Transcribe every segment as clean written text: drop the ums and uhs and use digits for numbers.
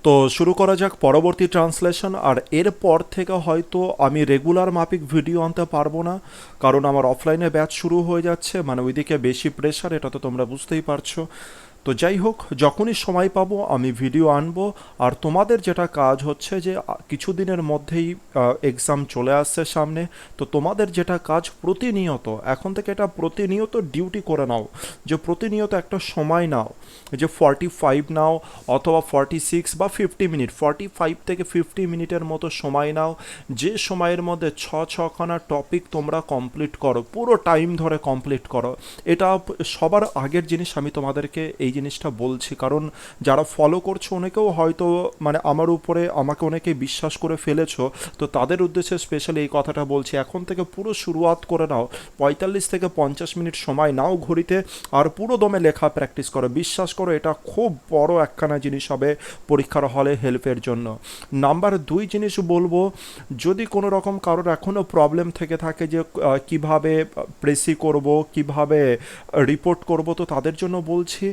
তো শুরু করা যাক পরবর্তী ট্রান্সলেশন। আর এরপর থেকে হয়তো আমি রেগুলার মাফিক ভিডিও আনতে পারবো না, কারণ আমার অফলাইনে ব্যাচ শুরু হয়ে যাচ্ছে, মানে ওইদিকে বেশি প্রেশার, এটা তো তোমরা বুঝতেই পারছো। তো যাই হোক, যখনই সময় পাবো আমি ভিডিও আনবো। আর তোমাদের যেটা কাজ হচ্ছে যে কিছুদিনের মধ্যেই এক্সাম চলে আসছে সামনে। তো তোমাদের যেটা কাজ প্রতিনিয়ত, এখন থেকে এটা প্রতিনিয়ত ডিউটি করে নাও, যে প্রতিনিয়ত একটা সময় নাও, যে 45 নাও অথবা 46 বা 50 মিনিট, 45 থেকে 50 মিনিটের মতো সময় নাও। যে সময়ের মধ্যে ছখানা টপিক তোমরা কমপ্লিট করো, পুরো টাইম ধরে কমপ্লিট করো। এটা সবার আগের জিনিস আমি তোমাদেরকে এই জিনিসটা বলছি, কারণ যারা ফলো করছো অনেকেও হয়তো মানে আমার উপরে আমাকে অনেকে বিশ্বাস করে ফেলেছো। তো তাদের উদ্দেশ্যে স্পেশালি এই কথাটা বলছি, এখন থেকে পুরো শুরুয়াত করে নাও, 45 থেকে 50 মিনিট সময় নাও ঘড়িতে, আর পুরো দমে লেখা প্র্যাকটিস করো। বিশ্বাস করো এটা খুব বড় একখানা জিনিস হবে পরীক্ষার হলে হেল্পের জন্য। নাম্বার 2 জিনিস বলবো, যদি কোনো রকম কারোর এখনও প্রবলেম থেকে থাকে যে কিভাবে প্রেসি করব, কিভাবে রিপোর্ট করব, তো তাদের জন্য বলছি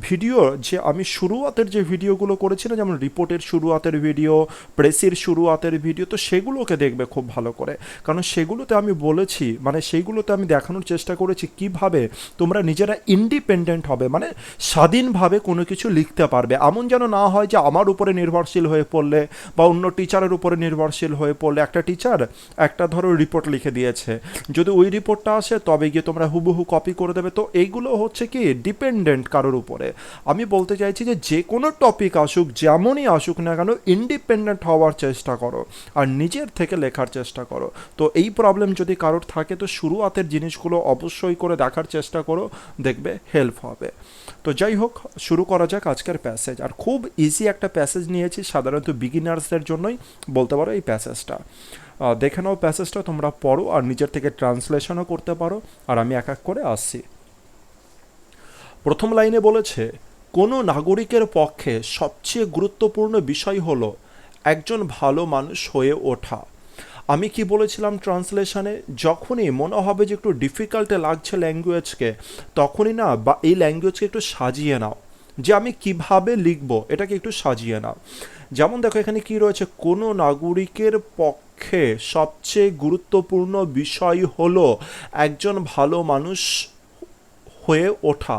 ভিডিও যে আমি শুরুয়াতের যে ভিডিওগুলো করেছি না, যেমন রিপোর্টের শুরুয়াতের ভিডিও, প্রেসির শুরুয়াতের ভিডিও, তো সেগুলোকে দেখবে খুব ভালো করে। কারণ সেগুলোতে আমি বলেছি, মানে সেইগুলোতে আমি দেখানোর চেষ্টা করেছি কিভাবে তোমরা নিজেরা ইন্ডিপেন্ডেন্ট হবে, মানে স্বাধীনভাবে কোনো কিছু লিখতে পারবে। এমন যেন না হয় যে আমার উপরে নির্ভরশীল হয়ে পড়লে বা অন্য টিচারের উপরে নির্ভরশীল হয়ে পড়লে। একটা টিচার একটা ধরো রিপোর্ট লিখে দিয়েছে, যদি ওই রিপোর্টটা আসে তবে গিয়ে তোমরা হুবহু কপি করে দেবে, তো এইগুলো হচ্ছে কি ডিপেন্ডেন্ট কারোর উপরে। আমি বলতে চাইছি যে যে কোনো টপিক আসুক, যেমনই আসুক না কেন, ইন্ডিপেন্ডেন্ট হওয়ার চেষ্টা করো আর নিজের থেকে লেখার চেষ্টা করো। তো এই প্রবলেম যদি কারোর থাকে তো শুরুয়াতের জিনিসগুলো অবশ্যই করে দেখার চেষ্টা করো, দেখবে হেল্প হবে। তো যাই হোক, শুরু করা যাক আজকের প্যাসেজ। আর খুব ইজি একটা প্যাসেজ নিয়েছি, সাধারণত বিগিনার্সদের জন্যই বলতে পারো এই প্যাসেজটা। দেখে নাও প্যাসেজটা, তোমরা পড়ো আর নিজের থেকে ট্রান্সলেশনও করতে পারো, আর আমি এক এক করে আসছি। প্রথম লাইনে বলেছে, কোনো নাগরিকের পক্ষে সবচেয়ে গুরুত্বপূর্ণ বিষয় হলো একজন ভালো মানুষ হয়ে ওঠা। আমি কি বলেছিলাম ট্রান্সলেশনে, যখনই মনে হবে যে একটু ডিফিকাল্টে লাগছে ল্যাঙ্গুয়েজকে, তখনই না বা এই ল্যাঙ্গুয়েজকে একটু সাজিয়ে নাও, যে আমি কিভাবে লিখব এটাকে একটু সাজিয়ে নাও। যেমন দেখো এখানে কি রয়েছে, কোনো নাগরিকের পক্ষে সবচেয়ে গুরুত্বপূর্ণ বিষয় হলো একজন ভালো মানুষ হয়ে ওঠা।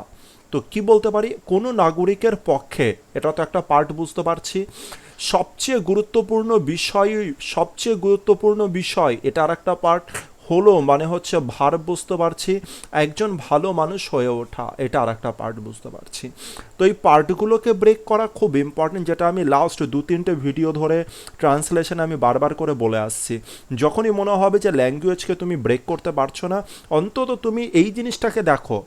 তো কি বলতে পারি, কোনো নাগরিকের পক্ষে, এটা তো একটা পার্ট বুঝতে পারছি। সবচেয়ে গুরুত্বপূর্ণ বিষয়, সবচেয়ে গুরুত্বপূর্ণ বিষয় এটা আর একটা পার্ট। হলো মানে হচ্ছে ভার্ব বুঝতে পারছি। একজন ভালো মানুষ হয়ে ওঠা এটা আর একটা পার্ট বুঝতে পারছি। তো এই পার্টগুলোকে ব্রেক করা খুব ইম্পর্টেন্ট, যেটা আমি লাস্ট 2-3টে ভিডিও ধরে ট্রান্সলেশনে আমি বারবার করে বলে আসছি। যখনই মনে হবে যে ল্যাঙ্গুয়েজকে তুমি ব্রেক করতে পারছো না, অন্তত তুমি এই জিনিসটাকে দেখো,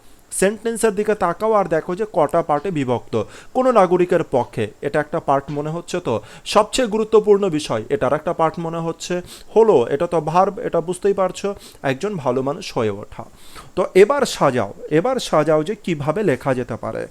সেন্টেন্সের দিকে তাকাও আর দেখো যে কটা পার্টে বিভক্ত। কোনো নাগরিকের পক্ষে এটা একটা পার্ট মনে হচ্ছে, তো সবচেয়ে গুরুত্বপূর্ণ বিষয় এটার একটা পার্ট মনে হচ্ছে, হলো এটা তো ভার্ব, এটা বুঝতেই পারছো, একজন ভালো মানুষ হয়ে ওঠা। তো এবার সাজাও, এবার সাজাও যে কিভাবে লেখা যেতে পারে।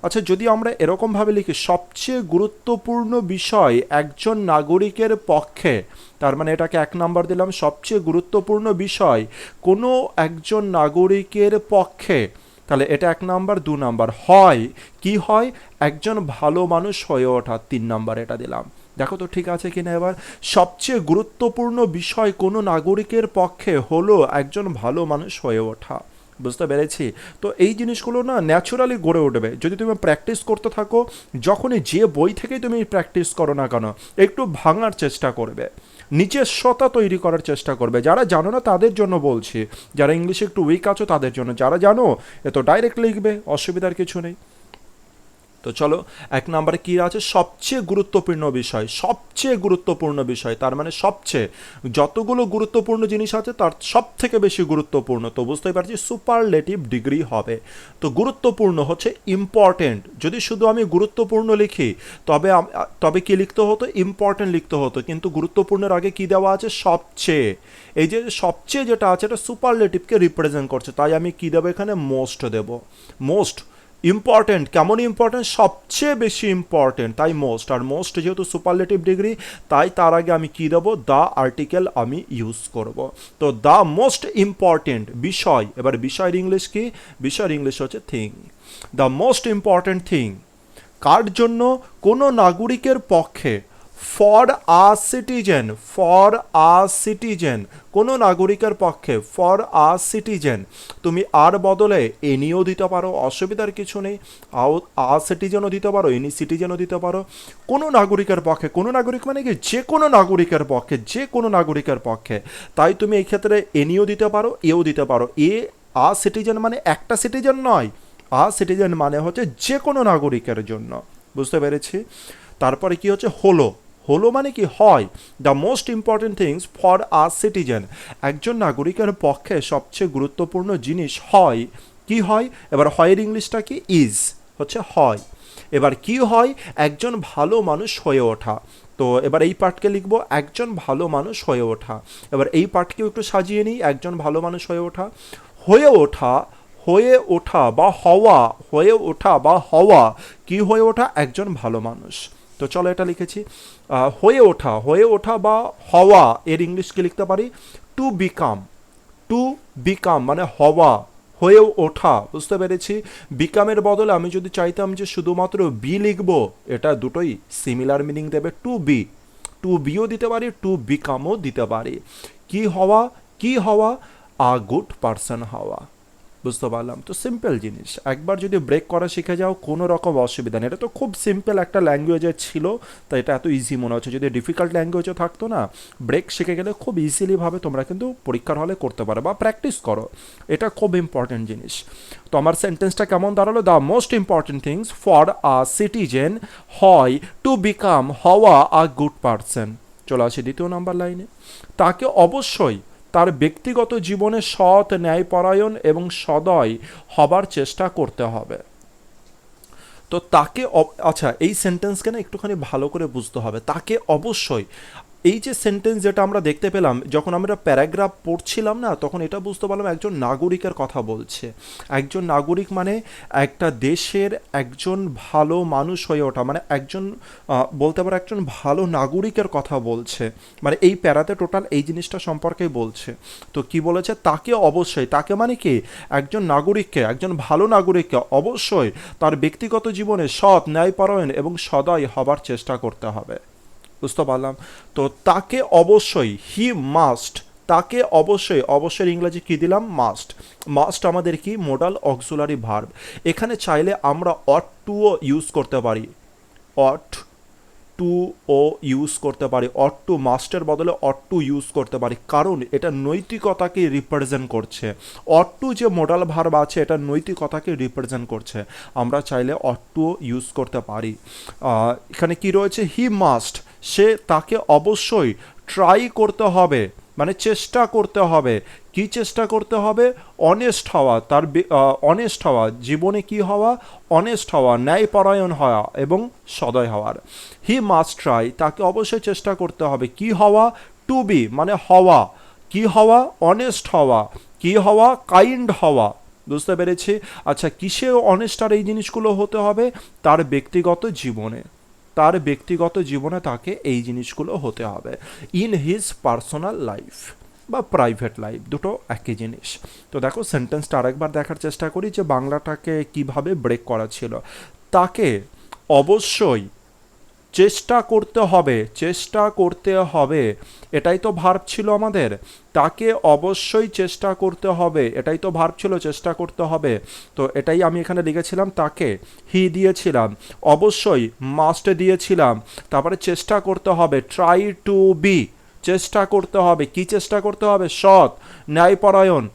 আচ্ছা, যদি আমরা এরকমভাবে লিখি সবচেয়ে গুরুত্বপূর্ণ বিষয় একজন নাগরিকের পক্ষে, তার মানে এটাকে 1 নাম্বার দিলাম, সবচেয়ে গুরুত্বপূর্ণ বিষয় কোনো একজন নাগরিকের পক্ষে, তাহলে এটা 1 নাম্বার। 2 নাম্বার হয়, কি হয়, একজন ভালো মানুষ হয়ে ওঠা, 3 নাম্বার এটা দিলাম। দেখো তো ঠিক আছে কিনা এবার, সবচেয়ে গুরুত্বপূর্ণ বিষয় কোনো নাগরিকের পক্ষে হলো একজন ভালো মানুষ হয়ে ওঠা। বুঝতে পেরেছি? তো এই জিনিসগুলো না ন্যাচুরালি গড়ে উঠবে যদি তুমি প্র্যাকটিস করতে থাকো। যখনই যে বই থেকেই তুমি প্র্যাকটিস করো না কেন, একটু ভাঙার চেষ্টা করবে, নিজস্বতা তৈরি করার চেষ্টা করবে। যারা জানো না তাদের জন্য বলছি, যারা ইংলিশে একটু উইক আছো তাদের জন্য, যারা জানো এ তো ডাইরেক্ট লিখবে, অসুবিধার কিছু নেই। তো চলো, 1 নাম্বারে কী আছে, সবচেয়ে গুরুত্বপূর্ণ বিষয়, সবচেয়ে গুরুত্বপূর্ণ বিষয়, তার মানে সবচেয়ে, যতগুলো গুরুত্বপূর্ণ জিনিস আছে তার সব থেকে বেশি গুরুত্বপূর্ণ, তো বুঝতেই পারছি সুপারলেটিভ ডিগ্রি হবে। তো গুরুত্বপূর্ণ হচ্ছে ইম্পর্টেন্ট। যদি শুধু আমি গুরুত্বপূর্ণ লিখি তবে তবে কি লিখতে হতো, ইম্পর্টেন্ট লিখতে হতো, কিন্তু গুরুত্বপূর্ণের আগে কি দেওয়া আছে, সবচেয়ে। এই যে সবচেয়ে যেটা আছে এটা সুপারলেটিভকে রিপ্রেজেন্ট করছে, তাই আমি কি দেবো এখানে, মোস্ট দেব। মোস্ট ইম্পর্টেন্ট, কেমন ইম্পর্টেন্ট, সবচেয়ে বেশি ইম্পর্টেন্ট, তাই মোস্ট। আর মোস্ট যেহেতু সুপারলেটিভ ডিগ্রি, তাই তার আগে আমি কি দেবো, দ্য আর্টিকেল আমি ইউজ করব। তো দ্য মোস্ট ইম্পর্টেন্ট বিষয়, এবার বিষয়ের ইংলিশ কি, বিষয়ের ইংলিশ হচ্ছে thing. The most important thing, কার জন্য? কোনো নাগরিকের পক্ষে। For a citizen, for a citizen, কোনো নাগরিকের পক্ষে, ফর আ সিটিজেন। তুমি আর বদলে এনিও দিতে পারো, অসুবিধার কিছু নেই। আ সিটিজেনও দিতে পারো, এনি সিটিজেনও দিতে পারো। কোনো নাগরিকের পক্ষে, কোনো নাগরিক মানে কি? যে কোনো নাগরিকের পক্ষে, যে কোনো নাগরিকের পক্ষে। তাই তুমি এই ক্ষেত্রে এনিও দিতে পারো, এও দিতে পারো। আ সিটিজেন মানে একটা সিটিজেন নয়, আ সিটিজেন মানে হচ্ছে যে কোনো নাগরিকের জন্য। বুঝতে পেরেছি? তারপরে কি হচ্ছে? হলো, হলো মানে কি? হয়। The most important things for a citizen, একজন নাগরিকের পক্ষে সবচেয়ে গুরুত্বপূর্ণ জিনিস হয়। কি হয়? এবার হয়ের ইংলিশটা কি? ইজ, হচ্ছে হয়। এবার কি হয়? একজন ভালো মানুষ হয়ে ওঠা। তো এবার এই পার্টকে লিখবো একজন ভালো মানুষ হয়ে ওঠা। এবার এই পার্টকেও একটু সাজিয়ে নিই, একজন ভালো মানুষ হয়ে ওঠা। হয়ে ওঠা, হয়ে ওঠা বা হওয়া, হয়ে ওঠা বা হওয়া, কি হয়ে ওঠা? একজন ভালো মানুষ। তো চলো এটা লিখেছি। হয়ে ওঠা, হয়ে ওঠা বা হওয়া এর ইংলিশকে লিখতে পারি টু বিকাম। টু বিকাম মানে হওয়া, হয়ে ওঠা। বুঝতে পেরেছি? বিকামের বদলে আমি যদি চাইতাম যে শুধুমাত্র বি লিখবো, এটা দুটোই সিমিলার মিনিং দেবে। টু বি, টু বিও দিতে পারি, টু বিকামও দিতে পারি। কি হওয়া? কি হওয়া? আ গুড পারসন হওয়া। বুঝতে পারলাম? তো সিম্পল জিনিস, একবার যদি ব্রেক করা শিখে যাও কোনো রকম অসুবিধা নেই। এটা তো খুব সিম্পল একটা ল্যাঙ্গুয়েজে ছিল, তাই এটা এত ইজি মনে হচ্ছে। যদি ডিফিকাল্ট ল্যাঙ্গুয়েজও থাকতো না, ব্রেক শিখে গেলে খুব ইজিলিভাবে তোমরা কিন্তু পরীক্ষার হলে করতে পারো বা প্র্যাকটিস করো। এটা খুব ইম্পর্টেন্ট জিনিস। তো আমার সেন্টেন্সটা কেমন দাঁড়ালো? The most important things for a citizen হয় টু বিকাম, হওয়া আ গুড পারসন। চলে আসি দ্বিতীয় নাম্বার লাইনে। তাকে অবশ্যই তার ব্যক্তিগত জীবনে সৎ, ন্যায়পরায়ণ এবং সদয় হবার চেষ্টা করতে হবে। তো তাকে আচ্ছা, এই সেন্টেন্সকে না একটুখানি ভালো করে বুঝতে হবে। তাকে অবশ্যই, এই যে সেন্টেন্স যেটা আমরা দেখতে পেলাম যখন আমরা প্যারাগ্রাফ পড়ছিলাম না, তখন এটা বুঝতে পারলাম একজন নাগরিকের কথা বলছে। একজন নাগরিক মানে একটা দেশের একজন ভালো মানুষ হয়ে ওঠা, মানে একজন বলতে পারো একজন ভালো নাগরিকের কথা বলছে। মানে এই প্যারাতে টোটাল এই জিনিসটা সম্পর্কেই বলছে। তো কি বলেছে? তাকে অবশ্যই, তাকে মানে কি? একজন নাগরিককে, একজন ভালো নাগরিককে অবশ্যই তার ব্যক্তিগত জীবনে সৎ, ন্যায়পরায়ণ এবং সদয় হবার চেষ্টা করতে হবে। বুঝতে পারলাম? তো তাকে অবশ্যই, হি মাস্ট, তাকে অবশ্যই, অবশ্যই ইংরেজি কি দিলাম? মাস্ট। মাস্ট আমাদের কি? Modal auxiliary verb. এখানে চাইলে আমরা অট টুও ইউজ করতে পারি, অট টু ও ইউজ করতে পারি। অট টু, মাস্টের বদলে অট টু ইউজ করতে পারি, কারণ এটা নৈতিকতাকে রিপ্রেজেন্ট করছে। অট টু যে মোডাল ভার্ব আছে এটা নৈতিকতাকে রিপ্রেজেন্ট করছে। আমরা চাইলে অট টু ইউজ করতে পারি। এখানে কি রয়েছে? হি মাস্ট, সে, তাকে অবশ্যই ট্রাই করতে হবে, মানে চেষ্টা করতে হবে। কি চেষ্টা করতে হবে? অনেস্ট হওয়া, তার অনেস্ট হওয়া, জীবনে কি হওয়া? অনেস্ট হওয়া, ন্যায়পরায়ণ হওয়া এবং সদয় হওয়ার। হি মাস্ট ট্রাই, তাকে অবশ্যই চেষ্টা করতে হবে। কি হওয়া? টু বি মানে হওয়া। কি হওয়া? অনেস্ট হওয়া। কি হওয়া? কাইন্ড হওয়া। বুঝতে পেরেছি? আচ্ছা, কিসে অনেস্ট আর এই জিনিসগুলো হতে হবে? তার ব্যক্তিগত জীবনে, তার ব্যক্তিগত জীবনে তাকে এই জিনিসগুলো হতে হবে। ইন হিজ পার্সোনাল লাইফ বা প্রাইভেট লাইফ, দুটো একই জিনিস। তো দেখো সেন্টেন্সটা আরেকবার দেখার চেষ্টা করি যে বাংলাটাকে কিভাবে ব্রেক করা ছিল। তাকে অবশ্যই চেষ্টা করতে হবে, চেষ্টা করতে হবে, এটাই তো ভার্ব ছিল আমাদের। তাকে অবশ্যই চেষ্টা করতে হবে, এটাই তো ভার্ব ছিল, চেষ্টা করতে হবে। তো এটাই আমি এখানে লিখেছিলাম, তাকে হি দিয়েছিলাম, অবশ্যই মাস্ট দিয়েছিলাম, তারপরে চেষ্টা করতে হবে ট্রাই টু বি, চেষ্টা করতে হবে। কি চেষ্টা করতে হবে? সৎ, ন্যায়পরায়ণ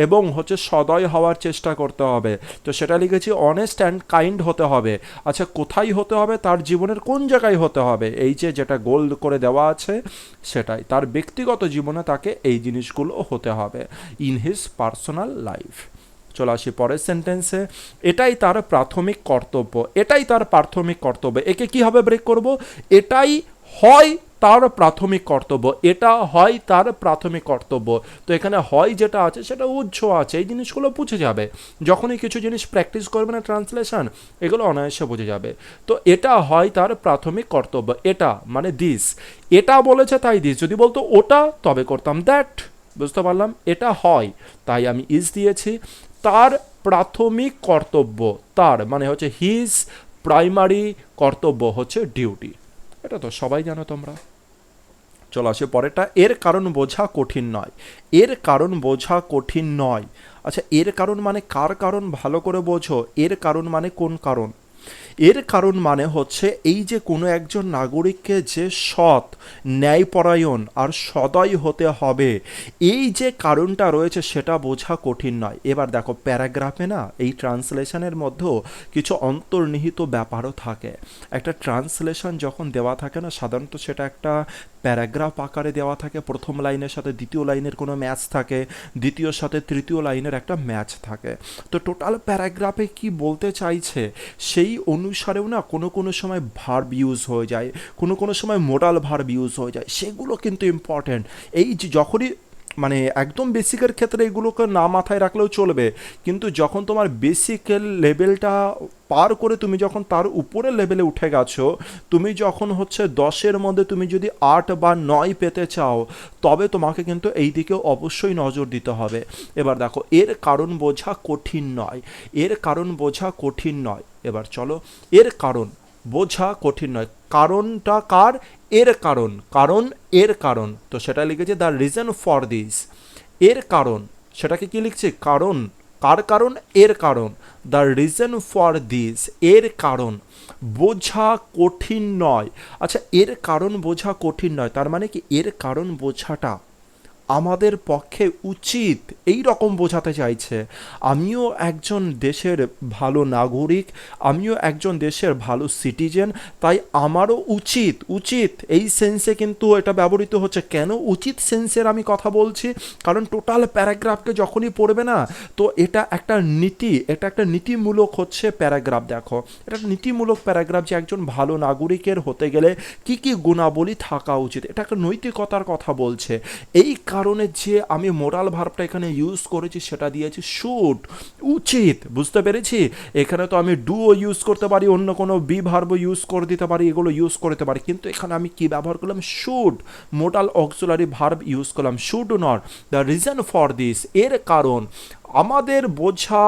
এবং হচ্ছে সদয় হওয়ার চেষ্টা করতে হবে। তো সেটা লিখেছি অনেস্ট অ্যান্ড কাইন্ড হতে হবে। আচ্ছা, কোথায় হতে হবে? তার জীবনের কোন জায়গায় হতে হবে? এই যে যেটা গোল করে দেওয়া আছে সেটাই, তার ব্যক্তিগত জীবনে তাকে এই জিনিসগুলো হতে হবে। In his personal life. চলে আসি পরের সেন্টেন্সে। এটাই তার প্রাথমিক কর্তব্য, এটাই তার প্রাথমিক কর্তব্য। একে কিভাবে ব্রেক করব? এটাই হয় তার প্রাথমিক কর্তব্য, এটা হয় তার প্রাথমিক কর্তব্য। তো এখানে হয় যেটা আছে সেটা উজ্জ্ব আছে, এই জিনিসগুলো বুঝে যাবে যখনই কিছু জিনিস প্র্যাকটিস করবে না, ট্রান্সলেশন, এগুলো অনায়াসে বুঝে যাবে। তো এটা হয় তার প্রাথমিক কর্তব্য, এটা মানে দিস, এটা বলেছে তাই দিস। যদি বলতো ওটা, তবে করতাম দ্যাট। বুঝতে পারলাম? এটা হয় তাই আমি ইজ দিয়েছি। তার প্রাথমিক কর্তব্য, তার মানে হচ্ছে হিজ প্রাইমারি কর্তব্য হচ্ছে ডিউটি। এটা তো সবাই জানো তোমরা। চলো আসে পরেরটা, এর কারণ বোঝা কঠিন নয়। এর কারণ বোঝা কঠিন নয়। আচ্ছা, এর কারণ মানে কার কারণ, ভালো করে বোঝো। এর কারণ মানে কোন কারণ? এর কারণ মানে হচ্ছে এই যে কোনো একজন নাগরিককে যে সৎ, ন্যায়পরায়ণ আর সদয় হতে হবে, এই যে কারণটা রয়েছে সেটা বোঝা কঠিন নয়। এবার দেখো প্যারাগ্রাফে না এই ট্রান্সলেশনের মধ্যেও কিছু অন্তর্নিহিত ব্যাপারও থাকে। একটা ট্রান্সলেশন যখন দেওয়া থাকে না, সাধারণত সেটা একটা প্যারাগ্রাফ আকারে দেওয়া থাকে। প্রথম লাইনের সাথে দ্বিতীয় লাইনের কোনো ম্যাচ থাকে, দ্বিতীয় সাথে তৃতীয় লাইনের একটা ম্যাচ থাকে। তো টোটাল প্যারাগ্রাফে কি বলতে চাইছে সেই অনুসারেও না কোনো কোনো সময় ভার্ব ইউজ হয়ে যায়, কোনো কোনো সময় মোডাল ভার্ব ইউজ হয়ে যায়, সেগুলো কিন্তু ইম্পর্ট্যান্ট। এই যে যখনই মানে একদম বেসিকের ক্ষেত্রে এগুলোকে না মাথায় রাখলেও চলবে, কিন্তু যখন তোমার বেসিকের লেভেলটা পার করে তুমি যখন তার উপরের লেভেলে উঠে গেছো, তুমি যখন হচ্ছে 10-এর মধ্যে তুমি যদি 8 বা 9 পেতে চাও, তবে তোমাকে কিন্তু এই দিকে অবশ্যই নজর দিতে হবে। এবার দেখো, এর কারণ বোঝা কঠিন নয়। এর কারণ বোঝা কঠিন নয়। এবার চলো, এর কারণ বোঝা কঠিন নয়, কারণটা কার? এর কারণ, কারণ এর কারণ, তো সেটা লিখেছে দ্য রিজন ফর দিস। এর কারণ, সেটাকে কি লিখছে? কারণ। কার কারণ? এর কারণ। দ্য রিজন ফর দিস, এর কারণ বোঝা কঠিন নয়। আচ্ছা, এর কারণ বোঝা কঠিন নয় তার মানে কি এর কারণ বোঝাটা আমাদের পক্ষে উচিত, এই রকম বোঝাতে চাইছে। আমিও একজন দেশের ভালো নাগরিক, আমিও একজন দেশের ভালো সিটিজেন, তাই আমারও উচিত, উচিত এই সেন্সে কিন্তু এটা ব্যবহৃত হচ্ছে। কেন উচিত সেন্সের আমি কথা বলছি? কারণ টোটাল প্যারাগ্রাফকে যখনই পড়বে না, তো এটা একটা নীতি, এটা একটা নীতিমূলক হচ্ছে প্যারাগ্রাফ। দেখো, এটা একটা নীতিমূলক প্যারাগ্রাফ যে একজন ভালো নাগরিকের হতে গেলে কি কি গুণাবলী থাকা উচিত, এটা একটা নৈতিকতার কথা বলছে। এই কারণে যে আমি মোরাল ভার্বটা এখানে ইউজ করেছি সেটা দিয়েছি শুড, উচিত। বুঝতে পেরেছি? এখানে তো আমি ডুও ইউজ করতে পারি, অন্য কোনো বি ভার্ব ইউজ করে দিতে পারি, এগুলো ইউজ করতে পারি, কিন্তু এখানে আমি কি ব্যবহার করলাম? Should, modal auxiliary verb use করলাম। Should not, the reason for this, এর কারণ আমাদের বোঝা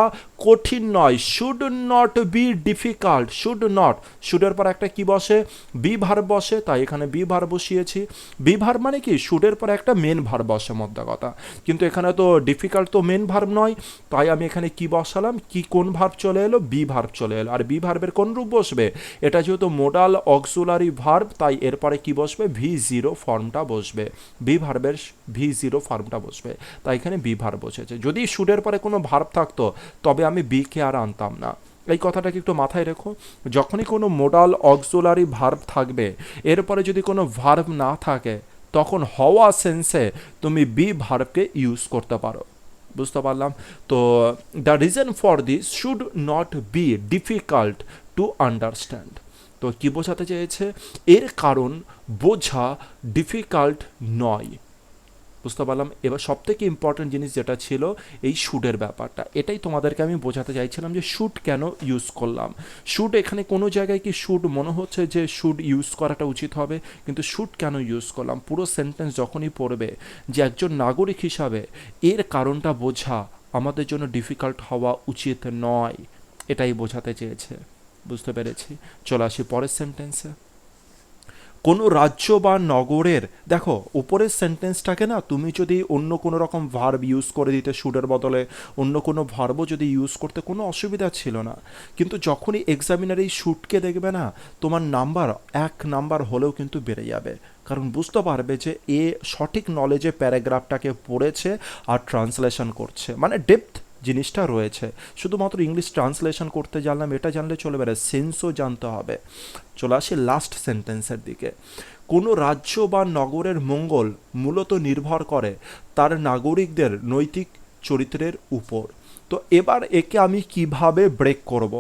কঠিন নয়। Should not be difficult. Should not, শুডের পর একটা কি বসে? বি ভার্ব বসে, তাই এখানে বি ভার্ব বসিয়েছি। বি ভার্ব মানে কি শুডের পর একটা মেন ভার্ব বসে, মধ্যে কথা। কিন্তু এখানে তো ডিফিকাল্ট তো মেন ভার্ব নয়, তাই আমি এখানে কি বসালাম? কি কোন ভার্ব চলে এলো? বি ভার্ব চলে এলো। আর বি ভার্বের কোন রূপ বসবে? এটা যেহেতু মোডাল অক্সিলারি ভার্ব, তাই এরপরে কি বসবে? ভি জিরো ফর্মটা বসবে। বি ভার্বের ভি জিরো ফর্মটা বসবে, তাই এখানে বি ভার্ব বসেছে। যদি শুডের পরে কোনো ভার্ব থাকতো তবে আমি বি কে আর আনতাম না। এই কথাটাকে একটু মাথায় রেখো। যখনই কোনো মোডাল অক্সিলারি ভার্ব থাকবে, এরপরে যদি কোনো ভার্ব না থাকে, তখন হওয়া সেন্সে তুমি বি ভার্বকে ইউজ করতে পারো। বুঝতে পারলাম? তো the reason for this should not be difficult to understand. তো কি বোঝাতে চেয়েছে? এর কারণ বোঝা ডিফিকাল্ট নয়। বুঝতে পারলাম? এবার সব থেকে ইম্পর্টেন্ট জিনিস যেটা ছিল এই শুডের ব্যাপারটা, এটাই তোমাদেরকে আমি বোঝাতে চাইছিলাম যে শুড কেন ইউজ করলাম। শুড এখানে কোনো জায়গায় কি শুড মনে হচ্ছে যে শুড ইউজ করাটা উচিত হবে, কিন্তু শুড কেন ইউজ করলাম? পুরো সেন্টেন্স যখনই পড়বে যে একজন নাগরিক হিসাবে এর কারণটা বোঝা আমাদের জন্য ডিফিকাল্ট হওয়া উচিত নয়, এটাই বোঝাতে চেয়েছে। বুঝতে পেরেছি? চলে আসি পরের সেন্টেন্সে। কোনো রাজ্য বা নগরের, দেখো উপরের সেন্টেন্সটাকে না তুমি যদি অন্য কোনো রকম ভার্ব ইউজ করে দিতে, শুডের বদলে অন্য কোনো ভার্বও যদি ইউজ করতে, কোনো অসুবিধা ছিল না। কিন্তু যখনই এক্সামিনার এই শুডকে দেখবে না, তোমার নাম্বার 1 নাম্বার হলেও কিন্তু বেড়ে যাবে। কারণ বুঝতে পারবে যে এ সঠিক নলেজে প্যারাগ্রাফটাকে পড়েছে আর ট্রান্সলেশন করছে, মানে ডেপথ জিনিসটা রয়েছে। শুধুমাত্র ইংলিশ ট্রান্সলেশন করতে জানলাম এটা জানলে চলবে না, সেন্সও জানতে হবে। চলে আসি লাস্ট সেন্টেন্সের দিকে। কোনো রাজ্য বা নগরের মঙ্গল মূলত নির্ভর করে তার নাগরিকদের নৈতিক চরিত্রের উপর। তো এবার একে আমি কিভাবে ব্রেক করব?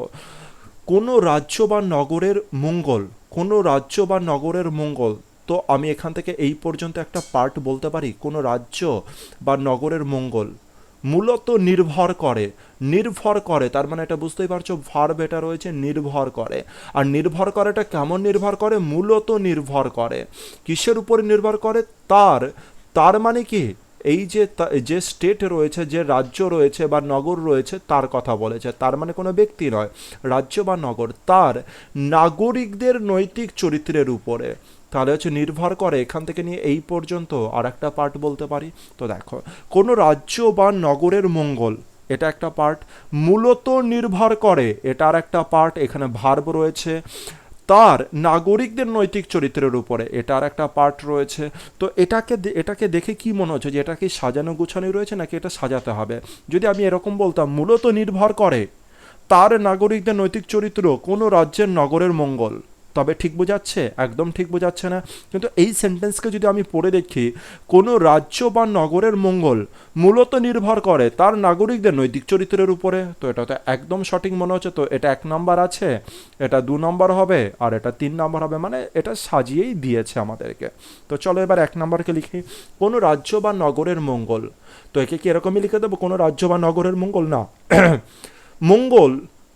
কোনো রাজ্য বা নগরের মঙ্গল, কোনো রাজ্য বা নগরের মঙ্গল, তো আমি এখান থেকে এই পর্যন্ত একটা পার্ট বলতে পারি। কোনো রাজ্য বা নগরের মঙ্গল মূলত নির্ভর করে, নির্ভর করে তার মানে এটা বুঝতেই পারছো ভার্ব এটা রয়েছে নির্ভর করে। আর নির্ভর করেটা কেমন নির্ভর করে? মূলত নির্ভর করে কিসের উপরে নির্ভর করে? তার, তার মানে কি এই যে যে স্টেট রয়েছে, যে রাজ্য রয়েছে বা নগর রয়েছে তার কথা বলেছে, তার মানে কোনো ব্যক্তি নয়, রাজ্য বা নগর তার নাগরিকদের নৈতিক চরিত্রের উপরে। তাহলে হচ্ছে নির্ভর করে, এখান থেকে নিয়ে এই পর্যন্ত আর একটা পার্ট বলতে পারি। তো দেখো, কোনো রাজ্য বা নগরের মঙ্গল, এটা একটা পার্ট। মূলত নির্ভর করে, এটা আর একটা পার্ট, এখানে ভার্ব রয়েছে। তার নাগরিকদের নৈতিক চরিত্রের উপরে, এটা আর একটা পার্ট রয়েছে। তো এটাকে দেখে কি মনে হচ্ছে যে এটা কি সাজানো গুছানো রয়েছে নাকি এটা সাজাতে হবে? যদি আমি এরকম বলতাম মূলত নির্ভর করে তার নাগরিকদের নৈতিক চরিত্র কোনো রাজ্যের নগরের মঙ্গল, তবে ঠিক বোঝাচ্ছে? একদম ঠিক বোঝাচ্ছে না। কিন্তু এই সেন্টেন্সকে যদি আমি পড়ে দেখি, কোনো রাজ্য বা নগরের মঙ্গল মূলত নির্ভর করে তার নাগরিকদের নৈতিক চরিত্রের উপরে, তো এটা তো একদম সঠিক মনে হচ্ছে। তো এটা 1 নম্বর আছে, এটা 2 নম্বর হবে, আর এটা 3 নম্বর হবে, মানে এটা সাজিয়েই দিয়েছে আমাদেরকে। তো চলো এবার 1 নম্বরকে লিখি, কোনো রাজ্য বা নগরের মঙ্গল। তো একে কি এরকমই লিখে দেবো, কোনো রাজ্য বা নগরের মঙ্গল? না, মঙ্গল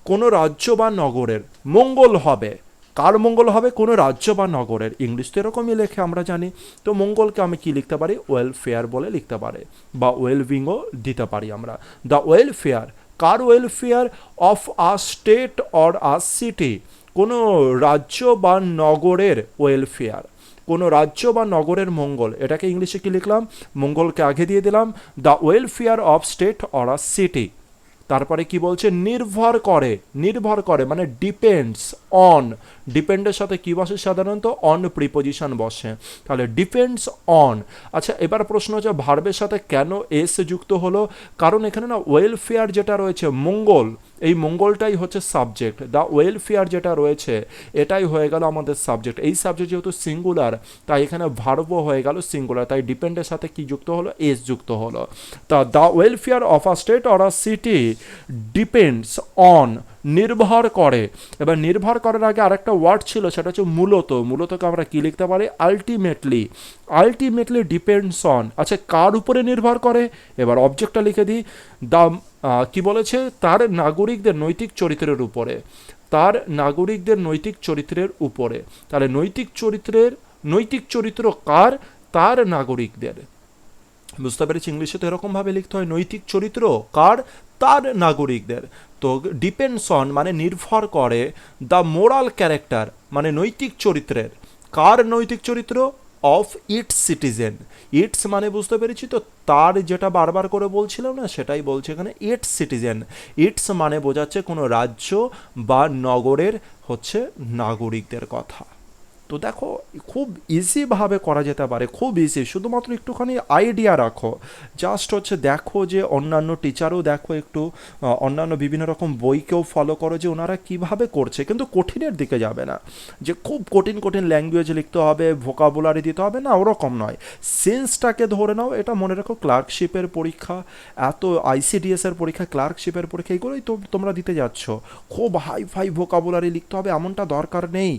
কোনো রাজ্য বা নগরের মঙ্গল হবে। কার মঙ্গল হবে? কোনো রাজ্য বা নগরের। ইংলিশ তো এরকমই লেখে, আমরা জানি। তো মঙ্গলকে আমি কি লিখতে পারি? ওয়েলফেয়ার বলে লিখতে পারি, বা ওয়েলবিংও দিতে পারি আমরা। The welfare, car welfare? Of a state or a city, কোনো রাজ্য বা নগরের ওয়েলফেয়ার, কোনো রাজ্য বা নগরের মঙ্গল। এটাকে ইংলিশে কি লিখলাম? মঙ্গলকে আগে দিয়ে দিলাম, the welfare of state or a city. তারপরে কি বলছে? নির্ভর করে, নির্ভর করে মানে ডিপেন্ডস অন। ডিপেন্ডের সাথে কি বসে? সাধারণত অন প্রিপোজিশন বসে, তাহলে ডিপেন্ডস অন। আচ্ছা, এবার প্রশ্ন হচ্ছে ভার্বের সাথে কেন এস যুক্ত হলো? কারণ এখানে না ওয়েলফেয়ার যেটা রয়েছে, মঙ্গল, এই মঙ্গলটাই হচ্ছে সাবজেক্ট। দ্য ওয়েলফেয়ার যেটা রয়েছে এটাই হয়ে গেল আমাদের সাবজেক্ট। এই সাবজেক্ট যেহেতু সিঙ্গুলার, তাই এখানে ভার্বও হয়ে গেল সিঙ্গুলার, তাই ডিপেন্ডের সাথে কি যুক্ত হলো? এস যুক্ত হলো। তা the welfare of a state or a city depends on, নির্ভর করে। এবার নির্ভর করার আগে আরেকটা ওয়ার্ড ছিল, সেটা হচ্ছে মূলত। মূলতকে আমরা কি লিখতে পারি? আলটিমেটলি। আলটিমেটলি ডিপেন্ডস অন, আচ্ছা কার উপরে নির্ভর করে? এবার অবজেক্টটা লিখে দিই, দ্য কি বলেছে? তার নাগরিকদের নৈতিক চরিত্রের উপরে, তার নাগরিকদের নৈতিক চরিত্রের উপরে। তাহলে নৈতিক চরিত্র কার? তার নাগরিকদের। বুঝতে পেরেছি? ইংলিশে তো এরকমভাবে লিখতে হয়, নৈতিক চরিত্র কার? তার নাগরিকদের। তো ডিপেন্ডস অন মানে নির্ভর করে, দ্য মোরাল ক্যারেক্টার মানে নৈতিক চরিত্রের, কার নৈতিক চরিত্র? Of its citizen. ইটস মানে বুঝতে পেরেছি তো, তার যেটা বারবার করে বলছিলাম না, সেটাই বলছে এখানে, ইটস সিটিজেন। ইটস মানে বোঝাচ্ছে কোনো রাজ্য বা নগরের হচ্ছে নাগরিকদের কথা। তো দেখো, খুব ইজিভাবে করা যেতে পারে, খুব ইজি, শুধুমাত্র একটুখানি আইডিয়া রাখো। জাস্ট হচ্ছে দেখো যে অন্যান্য টিচারও দেখো একটু, অন্যান্য বিভিন্ন রকম বইকেও ফলো করো যে ওনারা কিভাবে করছে, কিন্তু কঠিনের দিকে যাবে না যে খুব কঠিন কঠিন ল্যাঙ্গুয়েজ লিখতে হবে, ভোকাবুলারি দিতে হবে, না ওরকম নয়। সেন্সটাকে ধরে নাও, এটা মনে রাখো ক্লার্কশিপের পরীক্ষা, এত আইসিডিএস এর পরীক্ষা, ক্লার্কশিপের পরীক্ষা, এগুলোই তো তোমরা দিতে যাচ্ছ। খুব হাই ফাই ভোকাবুলারি লিখতে হবে এমনটা দরকার নেই।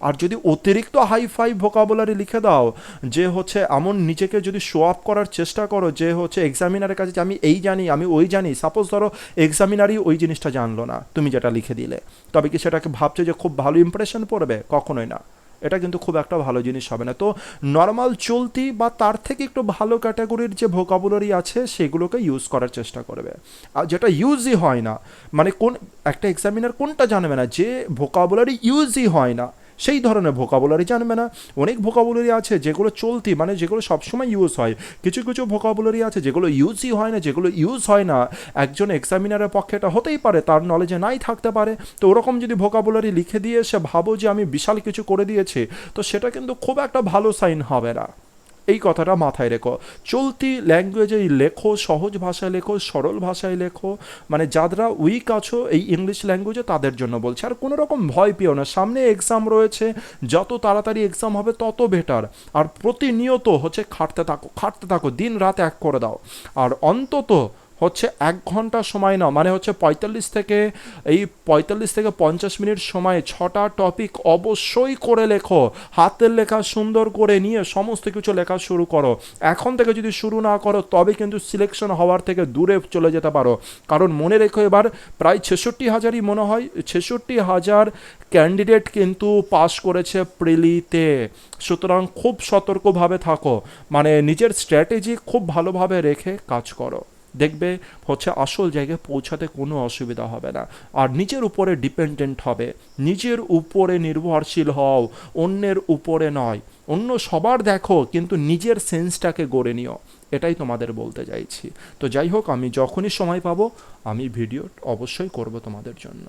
আর যদি অতিরিক্ত হাই ফাই ভোকাবুলারি লিখে দাও, যে হচ্ছে এমন নিজেকে যদি শো আপ করার চেষ্টা করো যে হচ্ছে এক্সামিনারের কাছে যে আমি এই জানি, আমি ওই জানি, সাপোজ ধরো এক্সামিনারই ওই জিনিসটা জানলো না, তুমি যেটা লিখে দিলে, তবে কি সেটাকে ভাবছে যে খুব ভালো ইমপ্রেশন পড়বে? কখনোই না। এটা কিন্তু খুব একটা ভালো জিনিস হবে না। তো নর্মাল চলতি বা তার থেকে একটু ভালো ক্যাটাগরির যে ভোকাবুলারি আছে সেগুলোকে ইউজ করার চেষ্টা করবে। আর যেটা ইউজই হয় না, মানে কোন একটা এক্সামিনার কোনটা জানবে না? যে ভোকাবুলারি ইউজই হয় না সেই ধরনের ভোকাবুলারি জানবে না। অনেক ভোকাবুলারি আছে যেগুলো চলতি, মানে যেগুলো সবসময় ইউজ হয়। কিছু কিছু ভোকাবুলারি আছে যেগুলো ইউজই হয় না, যেগুলো ইউজ হয় না একজন এক্সামিনারের পক্ষে এটা হতেই পারে, তার নলেজে নাই থাকতে পারে। তো ওরকম যদি ভোকাবুলারি লিখে দিয়ে সে ভাবো যে আমি বিশাল কিছু করে দিয়েছি, তো সেটা কিন্তু খুব একটা ভালো সাইন হবে না। এই কথাটা মাথায় রেখো। চলতি ল্যাঙ্গুয়েজেই লেখো, সহজ ভাষায় লেখো, সরল ভাষায় লেখো, মানে যারা উইক আছো এই ইংলিশ ল্যাঙ্গুয়েজে তাদের জন্য বলছি। আর কোনো রকম ভয় পেও না, সামনে এক্সাম রয়েছে, যত তাড়াতাড়ি এক্সাম হবে তত বেটার। আর প্রতিনিয়ত হচ্ছে খাটতে থাকো, খাটতে থাকো, দিন রাত এক করে দাও। আর অন্তত হচ্ছে 1 ঘন্টা সময় নাও, মানে হচ্ছে 45 থেকে 50 মিনিট সময়ে 6টা টপিক অবশ্যই করে লেখো। হাতের লেখা সুন্দর করে নিয়ে সমস্ত কিছু লেখা শুরু করো। এখন থেকে যদি শুরু না করো তবে কিন্তু সিলেকশন হওয়ার থেকে দূরে চলে যেতে পারো। কারণ মনে রেখো, এবার প্রায় 66,000ই মনে হয়, 66,000 ক্যান্ডিডেট কিন্তু পাস করেছে প্রিলিতে। সুতরাং খুব সতর্কভাবে থাকো, মানে নিজের স্ট্র্যাটেজি খুব ভালোভাবে রেখে কাজ করো। দেখবে হচ্ছে আসল জায়গায় পৌঁছাতে কোনো অসুবিধা হবে না। আর নিজের উপরে ডিপেন্ডেন্ট হবে, নিজের উপরে নির্ভরশীল হও, অন্যের উপরে নয়। অন্য সবার দেখো, কিন্তু নিজের সেন্সটাকে গড়ে নিও, এটাই তোমাদের বলতে চাইছি। তো যাই হোক, আমি যখনই সময় পাবো আমি ভিডিও অবশ্যই করব তোমাদের জন্য।